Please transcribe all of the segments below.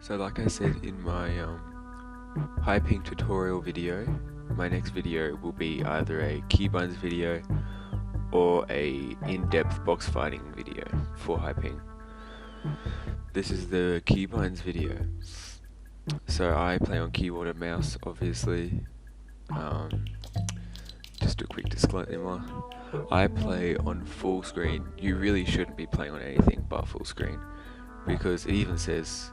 So like I said in my high ping tutorial video, my next video will be either a Keybinds video or a in-depth box fighting video for high ping. This is the Keybinds video. So I play on keyboard and mouse, obviously. Just a quick disclaimer, I play on full screen. You really shouldn't be playing on anything but full screen, because it even says,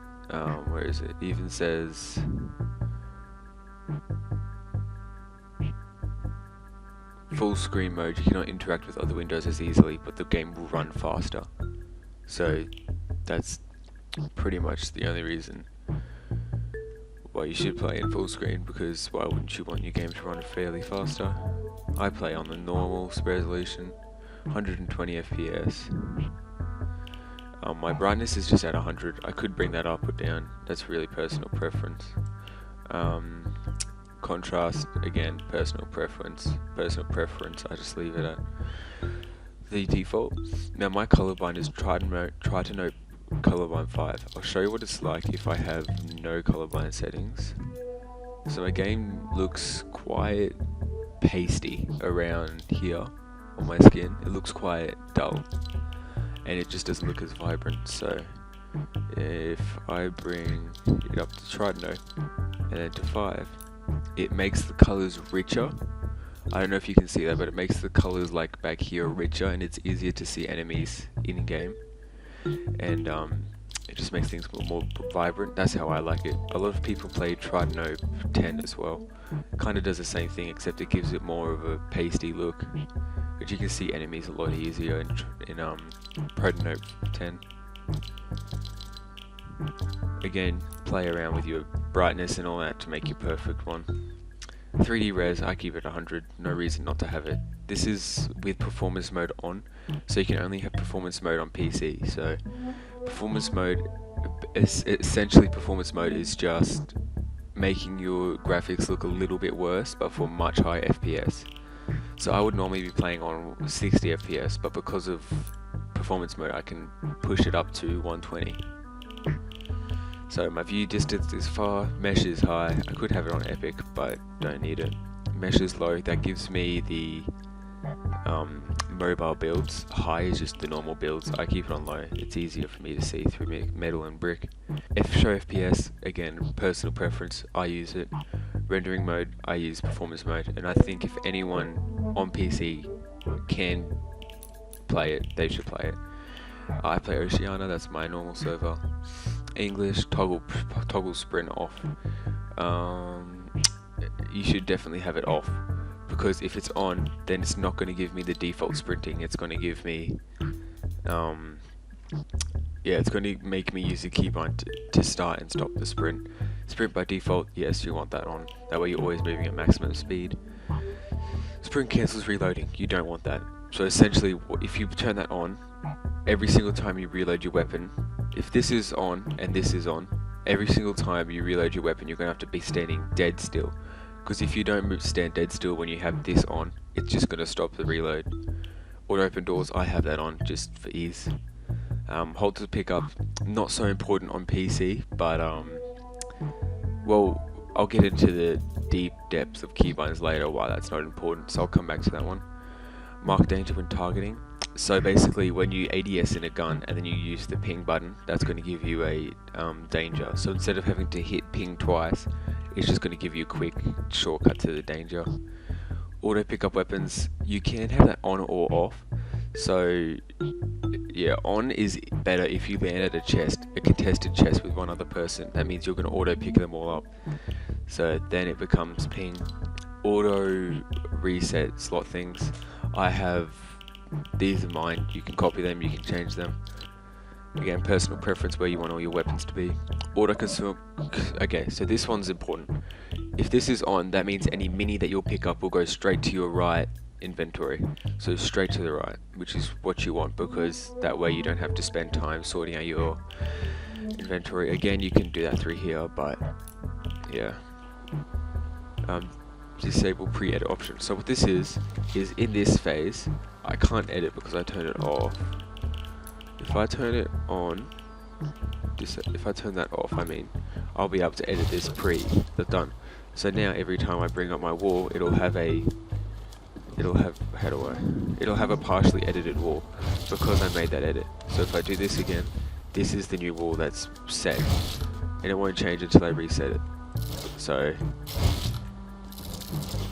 where is it? It even says full screen mode. You cannot interact with other windows as easily, but the game will run faster. So that's pretty much the only reason why you should play in full screen, because why wouldn't you want your game to run fairly faster? I play on the normal resolution, 120 FPS. My brightness is just at 100. I could bring that up or down. That's really personal preference. Contrast, again, personal preference. I just leave it at the default. Now my colorblind is try to note colorblind 5. I'll show you what it's like if I have no colorblind settings. So my game looks quite pasty around here on my skin. It looks quite dull, and it just doesn't look as vibrant. So if I bring it up to try to note and then to 5, it makes the colors richer. I don't know if you can see that, but it makes the colors like back here richer, and it's easier to see enemies in game, and it just makes things more vibrant. That's how I like it. A lot of people play Trident 10 as well. Kind of does the same thing, except it gives it more of a pasty look, but you can see enemies a lot easier in Trident 10. Again, play around with your brightness and all that to make your perfect one. 3D res, I keep it 100, no reason not to have it. This is with performance mode on, so you can only have performance mode on PC. So performance mode, essentially performance mode is just making your graphics look a little bit worse, but for much higher FPS. So I would normally be playing on 60 FPS, but because of performance mode I can push it up to 120. So my view distance is far, mesh is high. I could have it on epic, but don't need it. Mesh is low, that gives me the mobile builds. High is just the normal builds. I keep it on low. It's easier for me to see through metal and brick. Show FPS, again, personal preference, I use it. Rendering mode, I use performance mode. And I think if anyone on PC can play it, they should play it. I play Oceania, that's my normal server. English, toggle sprint off. You should definitely have it off, because if it's on, then it's not going to give me the default sprinting. It's going to give me, it's going to make me use the keybind to start and stop the sprint. Sprint by default, yes, you want that on. That way you're always moving at maximum speed. Sprint cancels reloading. You don't want that. So essentially, if you turn that on, every single time you reload your weapon, if this is on and this is on, every single time you reload your weapon, you're going to have to be standing dead still. Because if you don't stand dead still when you have this on, it's just going to stop the reload. Auto open doors, I have that on just for ease. Hold to pick up, not so important on PC, but well, I'll get into the deep depths of keybinds later why that's not important, so I'll come back to that one. Mark danger when targeting. So basically when you ADS in a gun and then you use the ping button, that's going to give you a danger. So instead of having to hit ping twice, it's just going to give you a quick shortcut to the danger. Auto pick up weapons, you can have that on or off. So yeah, on is better if you land at a contested chest with one other person. That means you're going to auto pick them all up. So then it becomes ping. Auto reset slot things, I have these are mine. You can copy them, you can change them. Again, personal preference where you want all your weapons to be. Auto consume. Okay, so this one's important. If this is on, that means any mini that you'll pick up will go straight to your right inventory. So straight to the right, which is what you want, because that way you don't have to spend time sorting out your inventory. Again, you can do that through here, but yeah. Disable pre-edit option. So what this is in this phase, I can't edit because I turned it off. If I turn it on, if I turn that off, I mean, I'll be able to edit this pre the done. So now every time I bring up my wall, it'll have a partially edited wall because I made that edit. So if I do this again, this is the new wall that's set, and it won't change until I reset it. So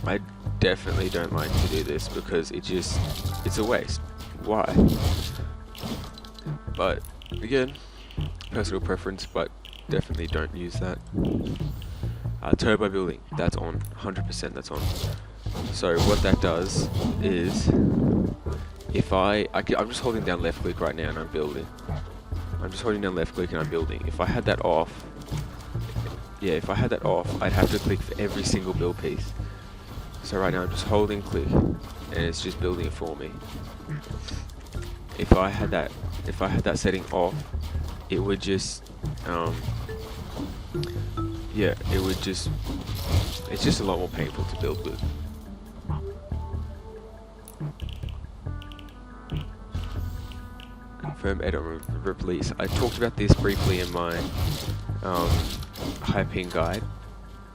I definitely don't like to do this because it's a waste. Why? But again, personal preference, but definitely don't use that. Turbo building, that's on, 100% that's on. So what that does is, if I'm just holding down left click right now and I'm building. I'm just holding down left click and I'm building. If I had that off, I'd have to click for every single build piece. So right now I'm just holding click and it's just building it for me. If I had that setting off, it would just it's just a lot more painful to build with. Confirm edit release. I talked about this briefly in my high ping guide.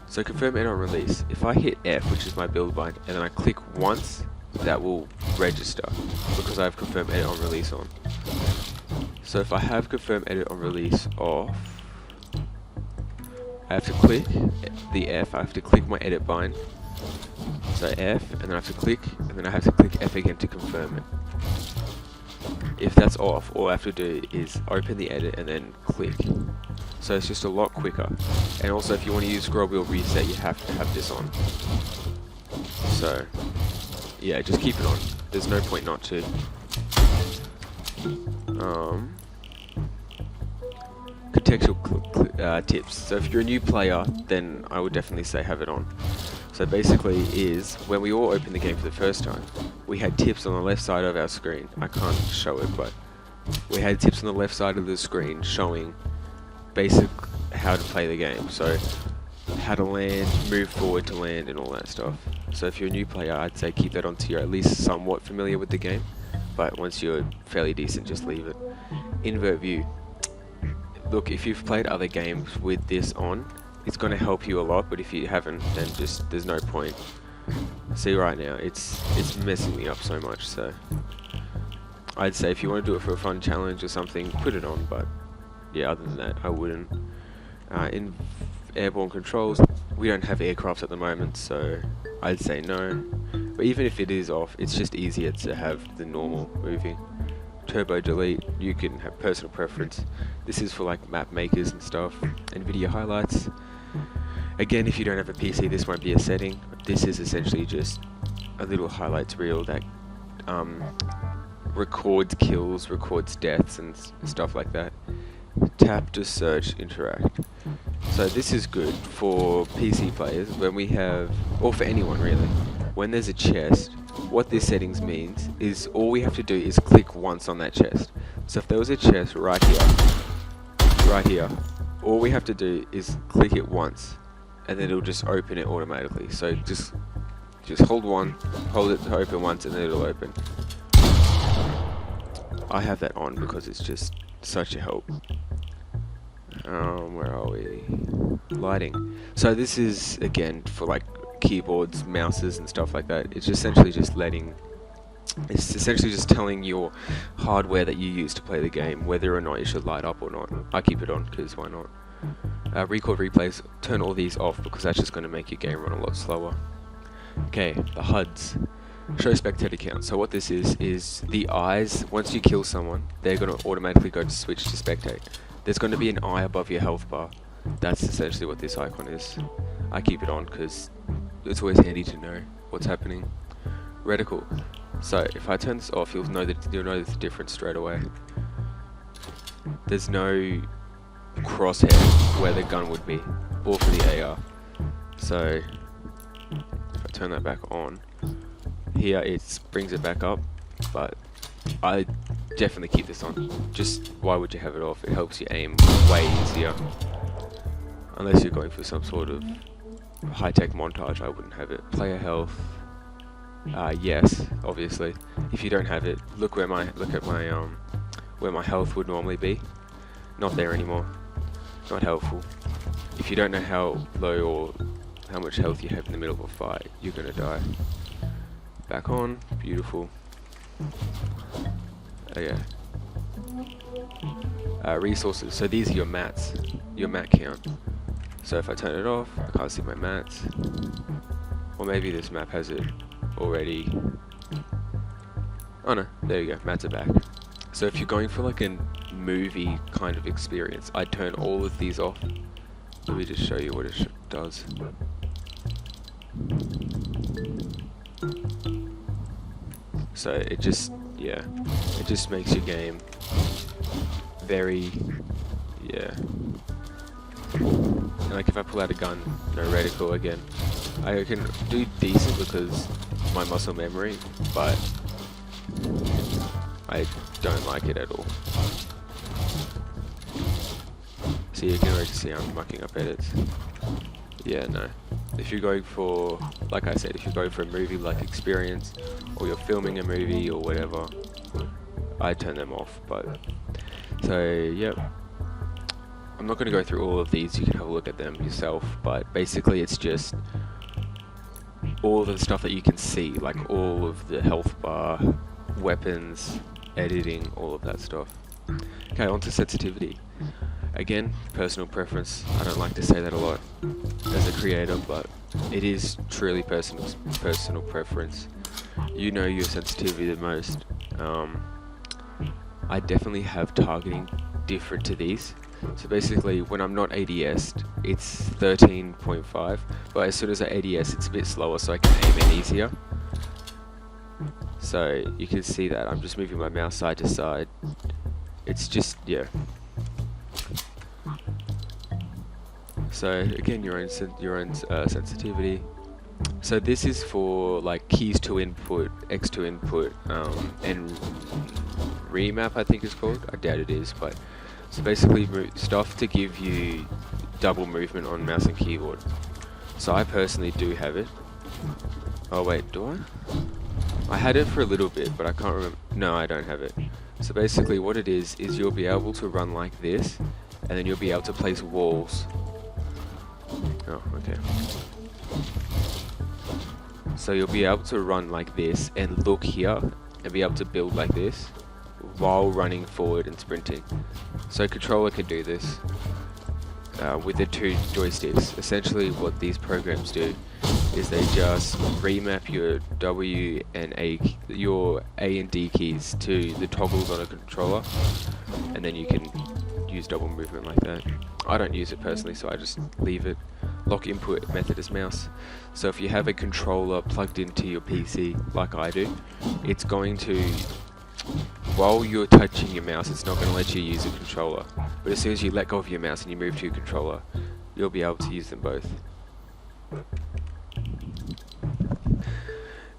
So confirm edit on release. If I hit F, which is my build bind, and then I click once, that will register because I have confirm edit on release on. So if I have confirm edit on release off, I have to click the F, I have to click my edit bind. So F, and then I have to click, and then I have to click F again to confirm it. If that's off, all I have to do is open the edit and then click. So it's just a lot quicker. And also if you want to use scroll wheel reset, you have to have this on. So yeah, just keep it on. There's no point not to. Contextual tips. So if you're a new player, then I would definitely say have it on. So basically is, when we all opened the game for the first time, we had tips on the left side of our screen. I can't show it, but we had tips on the left side of the screen showing basic how to play the game. So how to land, move forward to land, and all that stuff. So if you're a new player, I'd say keep that on till you're at least somewhat familiar with the game. But once you're fairly decent, just leave it. Invert view. Look, if you've played other games with this on, it's going to help you a lot, but if you haven't, then just there's no point. See right now, it's messing me up so much, so I'd say if you want to do it for a fun challenge or something, put it on, but yeah, other than that, I wouldn't. In airborne controls, we don't have aircrafts at the moment, so I'd say no. But even if it is off, it's just easier to have the normal moving. Turbo delete, you can have personal preference. This is for like map makers and stuff, and video highlights. Again, if you don't have a PC, this won't be a setting. This is essentially just a little highlights reel that records kills, records deaths, and stuff like that. Tap to search interact. So this is good for PC players when we have, or for anyone really, when there's a chest. What this settings means is all we have to do is click once on that chest. So if there was a chest right here, all we have to do is click it once, and then it'll just open it automatically. So just hold it to open once, and then it'll open. I have that on because it's just such a help. Where are we? Lighting. So this is again for like keyboards, mouses, and stuff like that. It's essentially just telling your hardware that you use to play the game whether or not it should light up or not. I keep it on because why not? Record replays, turn all these off because that's just going to make your game run a lot slower. Okay, the HUDs. Show spectator count. So what this is the eyes, once you kill someone, they're going to automatically go to switch to spectate. There's going to be an eye above your health bar. That's essentially what this icon is. I keep it on because it's always handy to know what's happening. Reticle. So if I turn this off, you'll know the difference straight away. There's no crosshair where the gun would be, or for the AR. So if I turn that back on, here it brings it back up, but I definitely keep this on. Just why would you have it off? It helps you aim way easier. Unless you're going for some sort of high-tech montage, I wouldn't have it. Player health. Yes, obviously. If you don't have it, look at my where my health would normally be. Not there anymore. not helpful. If you don't know how low or how much health you have in the middle of a fight, you're gonna die. Back on, beautiful. Okay. Resources, so these are your mats, your mat count. So if I turn it off, I can't see my mats. Or maybe this map has it already. Oh no, there you go, mats are back. So if you're going for like a movie kind of experience, I'd turn all of these off. Let me just show you what it does. So it just, yeah, it just makes your game very, yeah. And like if I pull out a gun, no reticle again, I can do decent because of my muscle memory, but I don't like it at all. So you can already see I'm mucking up edits. Yeah, no. If you're going for, like I said, if you're going for a movie-like experience, or you're filming a movie or whatever, I turn them off. But so yeah, I'm not going to go through all of these. You can have a look at them yourself. But basically, it's just all of the stuff that you can see, like all of the health bar, weapons, editing, all of that stuff. Okay, on to sensitivity. Again, personal preference. I don't like to say that a lot as a creator, but it is truly personal preference. You know your sensitivity the most. I definitely have targeting different to these. So basically, when I'm not ADS'd, it's 13.5, but as soon as I ADS, it's a bit slower, so I can aim it easier. So you can see that I'm just moving my mouse side to side. It's just, yeah. So again, your own sensitivity. So this is for like keys to input, X to input, and remap I think it's called. I doubt it is, but so basically stuff to give you double movement on mouse and keyboard. So I personally do have it. Oh wait, do I? I had it for a little bit, but I can't remember. No, I don't have it. So basically what it is you'll be able to run like this, and then you'll be able to place walls. Oh, okay. So you'll be able to run like this and look here and be able to build like this while running forward and sprinting. So controller can do this with the two joysticks. Essentially what these programs do is they just remap your W and your A and D keys to the toggles on a controller, and then you can use double movement like that. I don't use it personally, so I just leave it. Lock input method is mouse. So if you have a controller plugged into your PC like I do, it's going to, while you're touching your mouse, it's not going to let you use a controller. But as soon as you let go of your mouse and you move to your controller, you'll be able to use them both.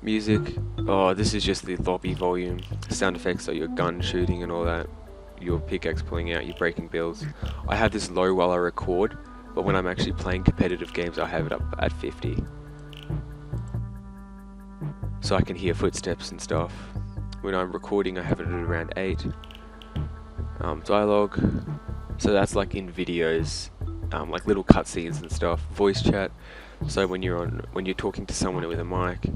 Music. Oh, this is just the lobby volume. Sound effects are your gun shooting and all that. Your pickaxe pulling out, your breaking builds. I have this low while I record, but when I'm actually playing competitive games, I have it up at 50. So I can hear footsteps and stuff. When I'm recording, I have it at around 8. Dialogue. So that's like in videos, like little cutscenes and stuff. Voice chat. So when you're talking to someone with a mic.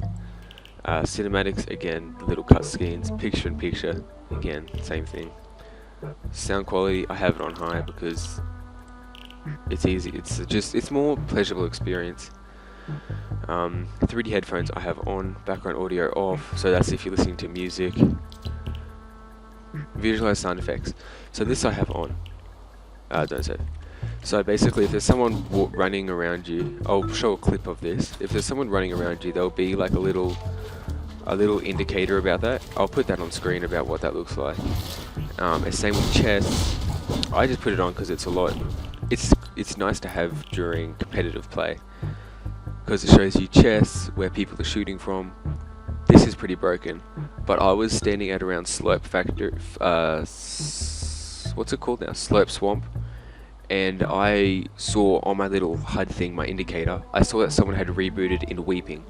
Cinematics, again, little cutscenes. Picture in picture, again, same thing. Sound quality, I have it on high because it's easy. It's more pleasurable experience. 3D headphones I have on, background audio off. So that's if you're listening to music. Visualize sound effects. So this I have on. Don't say. So basically, if there's someone running around you, I'll show a clip of this. If there's someone running around you, there'll be like a little indicator about that. I'll put that on screen about what that looks like. And same with chess. I just put it on because it's a lot. It's nice to have during competitive play because it shows you chess where people are shooting from. This is pretty broken, but I was standing at around slope factor. What's it called now? Slope swamp. And I saw on my little HUD thing, my indicator, I saw that someone had rebooted in Weeping.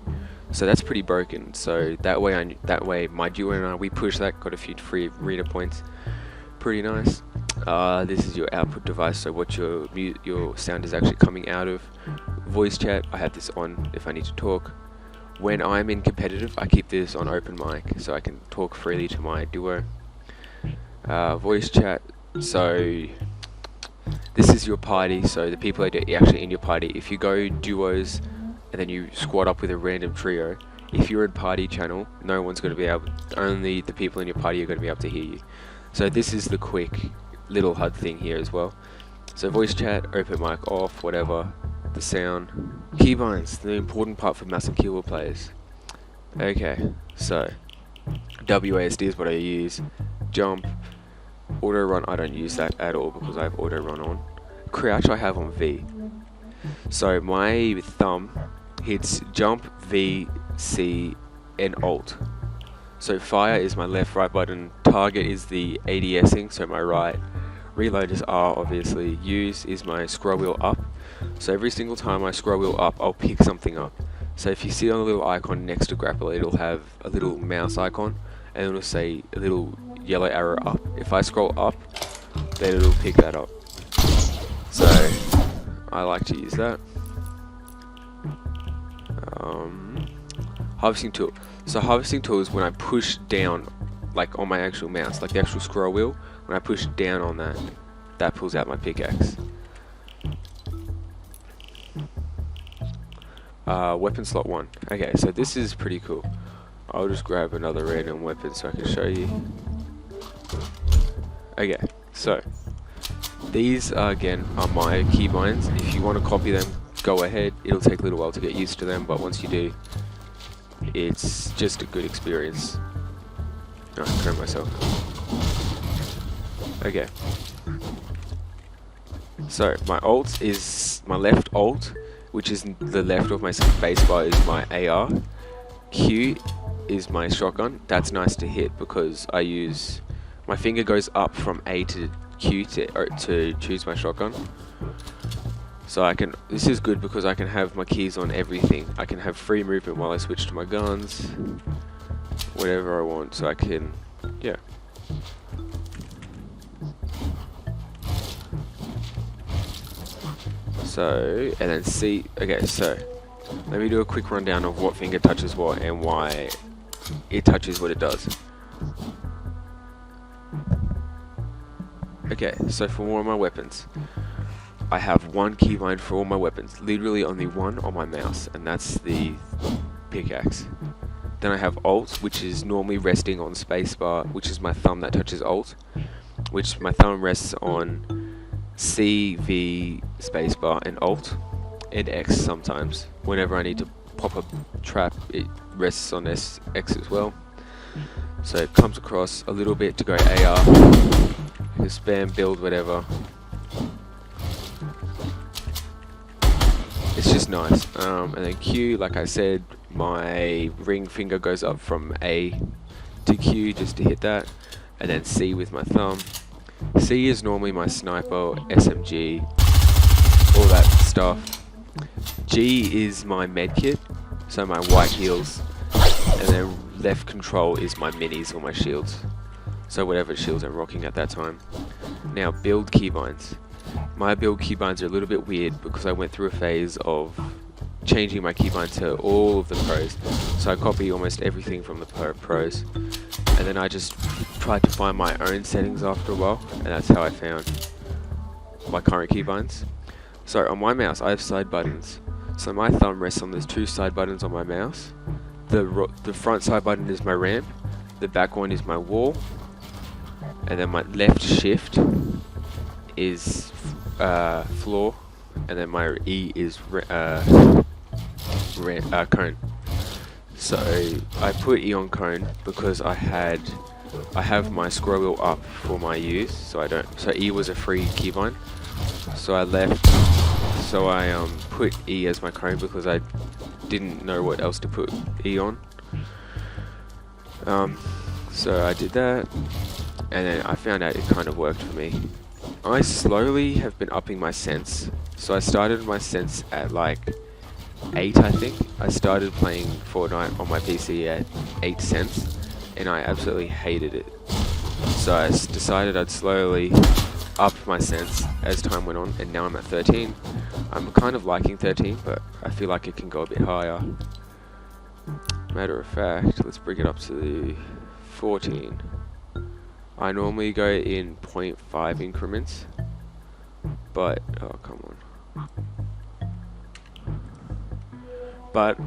So that's pretty broken. So that way my duo and I, we pushed that, got a few free reader points. Pretty nice. This is your output device, so what your sound is actually coming out of. Voice chat, I have this on if I need to talk. When I'm in competitive, I keep this on open mic so I can talk freely to my duo. Voice chat, so this is your party, so the people that are actually in your party. If you go duos and then you squad up with a random trio, if you're in party channel, no one's going to be able, only the people in your party are going to be able to hear you. So this is the quick little HUD thing here as well. So voice chat, open mic off, whatever, the sound. Keybinds, the important part for massive keyboard players. Okay, so WASD is what I use. Jump, auto run, I don't use that at all because I have auto run on. Crouch I have on V. So my thumb hits jump, V, C, and Alt. So fire is my left, right button. Target is the ADSing, so my right. Reload is R, obviously. Use is my scroll wheel up. So every single time I scroll wheel up, I'll pick something up. So if you see on a little icon next to grapple, it'll have a little mouse icon, and it'll say a little yellow arrow up. If I scroll up, then it'll pick that up. So I like to use that. Harvesting tool. So harvesting tool is when I push down, like on my actual mouse, like the actual scroll wheel. When I push down on that, that pulls out my pickaxe. Weapon slot 1. Okay, so this is pretty cool. I'll just grab another random weapon so I can show you. Okay, so these again are my keybinds. If you want to copy them, go ahead. It'll take a little while to get used to them, but once you do, it's just a good experience. I turn myself. Okay. So my alt is my left alt, which is the left of my spacebar, is my AR. Q is my shotgun. That's nice to hit because I use my finger goes up from A to Q to choose my shotgun. So I can. This is good because I can have my keys on everything. I can have free movement while I switch to my guns, whatever I want. So I can, yeah. So, and then C, okay, so let me do a quick rundown of what finger touches what and why it touches what it does. Okay, so for all my weapons, I have one keybind for all my weapons, literally only one on my mouse, and that's the pickaxe. Then I have Alt, which is normally resting on spacebar, which is my thumb that touches Alt, which my thumb rests on C, V, spacebar, and Alt, and X sometimes. Whenever I need to pop a trap, it rests on X as well. So it comes across a little bit to go AR, you can spam, build, whatever. It's just nice. And then Q, like I said, my ring finger goes up from A to Q just to hit that, and then C with my thumb. C is normally my sniper, SMG, all that stuff. G is my medkit, so my white heals, and then left control is my minis or my shields, so whatever shields I'm rocking at that time. Now build keybinds. My build keybinds are a little bit weird because I went through a phase of changing my keybind to all of the pros, so I copy almost everything from the pros, and then I just tried to find my own settings after a while, and that's how I found my current keybinds. So on my mouse I have side buttons, so my thumb rests on these two side buttons on my mouse. The front side button is my ramp, the back one is my wall, and then my left shift is floor, and then my E is cone. So I put E on cone because I have my scroll wheel up for my use, so E was a free keybind. So I put E as my cone because I didn't know what else to put E on. So I did that, and then I found out it kind of worked for me. I slowly have been upping my sense. So I started my sense at like 8, I think. I started playing Fortnite on my PC at 8 cents, and I absolutely hated it. So I decided I'd slowly upped my sense as time went on, and now I'm at 13. I'm kind of liking 13, but I feel like it can go a bit higher. Matter of fact, let's bring it up to 14. I normally go in 0.5 increments, but oh come on. But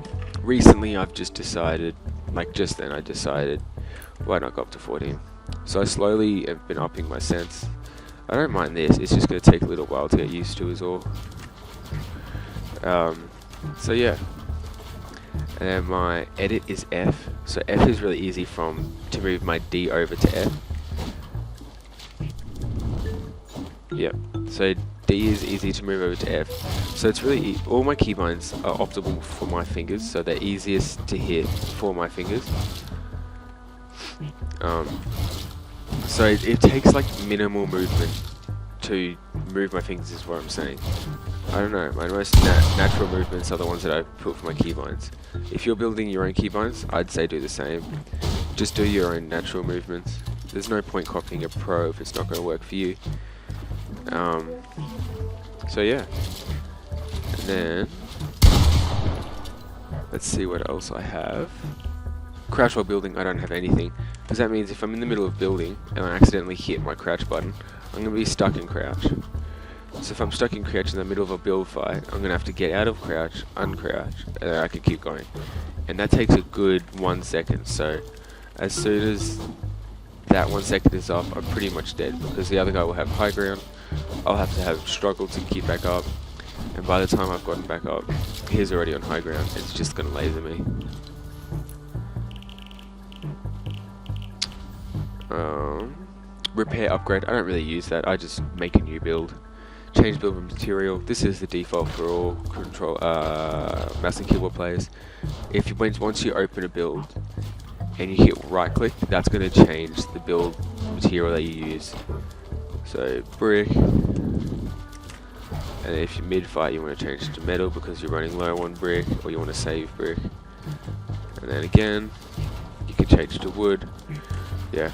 recently I've just decided, like just then I decided, why not go up to 14? So I slowly have been upping my sense. I don't mind this, it's just going to take a little while to get used to is all. So yeah. And then my edit is F. So F is really easy to move my D over to F. Yep. So D is easy to move over to F. So it's really all my keybinds are optimal for my fingers, so they're easiest to hit for my fingers. So it takes like minimal movement to move my fingers is what I'm saying. I don't know, my most natural movements are the ones that I put for my keybinds. If you're building your own keybinds, I'd say do the same. Just do your own natural movements. There's no point copying a pro if it's not going to work for you. So yeah. And then, let's see what else I have. Crouch while building, I don't have anything. Because that means if I'm in the middle of building and I accidentally hit my crouch button, I'm going to be stuck in crouch. So if I'm stuck in crouch in the middle of a build fight, I'm going to have to get out of crouch, uncrouch, and then I can keep going. And that takes a good 1 second, so as soon as that 1 second is up, I'm pretty much dead, because the other guy will have high ground, I'll have to have struggled to keep back up, and by the time I've gotten back up, he's already on high ground, it's just going to laser me. Repair upgrade, I don't really use that, I just make a new build. Change build material, this is the default for all control mouse and keyboard players. Once you open a build and you hit right click, that's going to change the build material that you use. So brick, and if you're mid fight you want to change to metal because you're running low on brick, or you want to save brick. And then again, you can change to wood. Yeah.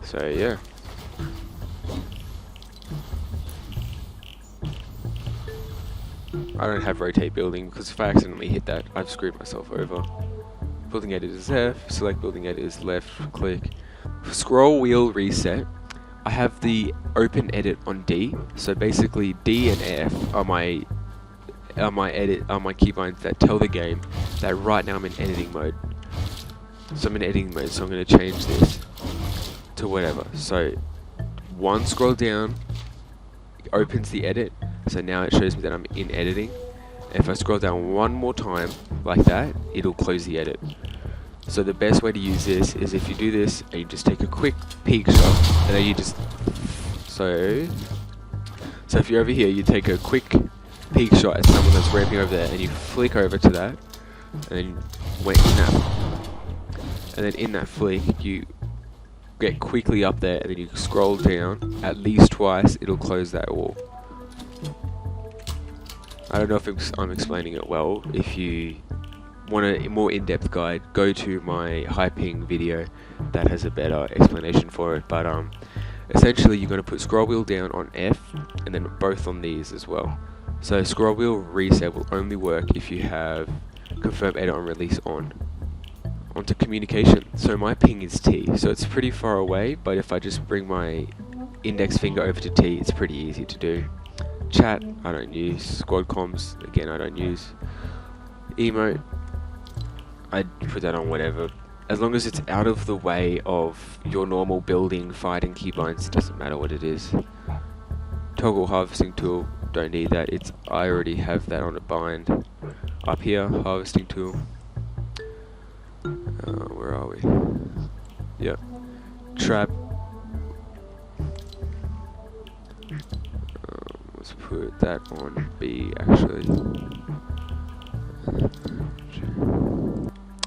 So yeah. I don't have rotate building because if I accidentally hit that, I've screwed myself over. Building edit is F, select building edit is left click. Scroll wheel reset, I have the open edit on D, so basically D and F are my keybinds that tell the game that right now I'm in editing mode. So I'm in editing mode, so I'm going to change this to whatever. So one scroll down opens the edit, so now it shows me that I'm in editing. If I scroll down one more time like that, it'll close the edit. So the best way to use this is if you do this and you just take a quick peek shot, and then you just so if you're over here, you take a quick peek shot at someone that's ramping over there, and you flick over to that, and then in that flick you get quickly up there, and then you scroll down at least twice, it'll close that wall. I don't know if I'm explaining it well. If you want a more in-depth guide, go to my high ping video that has a better explanation for it, but essentially you're going to put scroll wheel down on F and then both on these as well. So scroll wheel reset will only work if you have confirm edit on release on. Onto communication. So my ping is T, so it's pretty far away, but if I just bring my index finger over to T, it's pretty easy to do. Chat, I don't use. Squad comms, again, I don't use. Emote, I put that on whatever. As long as it's out of the way of your normal building, fighting keybinds, it doesn't matter what it is. Toggle harvesting tool, don't need that. I already have that on a bind. Up here, harvesting tool. Where are we? Yep. Trap. Let's put that on B actually.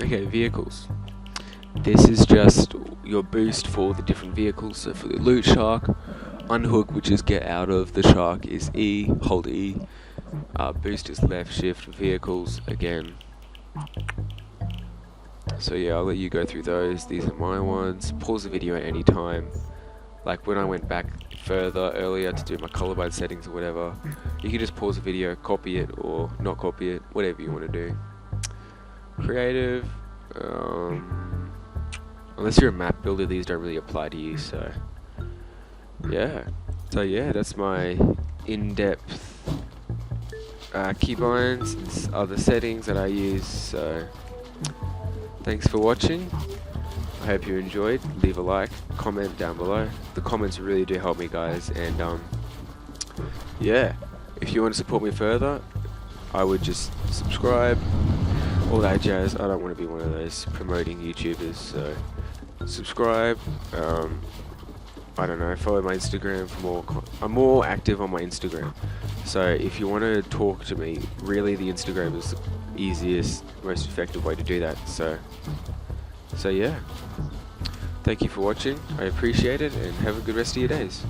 Okay, vehicles. This is just your boost for the different vehicles. So for the loot shark, unhook, which is get out of the shark, is E, hold E. Boost is left shift, vehicles again. So yeah, I'll let you go through those. These are my ones. Pause the video at any time. Like when I went back further earlier to do my colorblind settings or whatever, you can just pause the video, copy it or not copy it, whatever you want to do. Creative, unless you're a map builder, these don't really apply to you, so yeah. So yeah, that's my in-depth keybinds and other settings that I use. So thanks for watching. I hope you enjoyed. Leave a like, comment down below. The comments really do help me, guys, and yeah, if you want to support me further, I would just subscribe, all that jazz. I don't want to be one of those promoting YouTubers, so subscribe. I don't know, follow my Instagram for more. I'm more active on my Instagram, so if you want to talk to me, really the Instagram is the easiest, most effective way to do that. So yeah, thank you for watching. I appreciate it, and have a good rest of your days.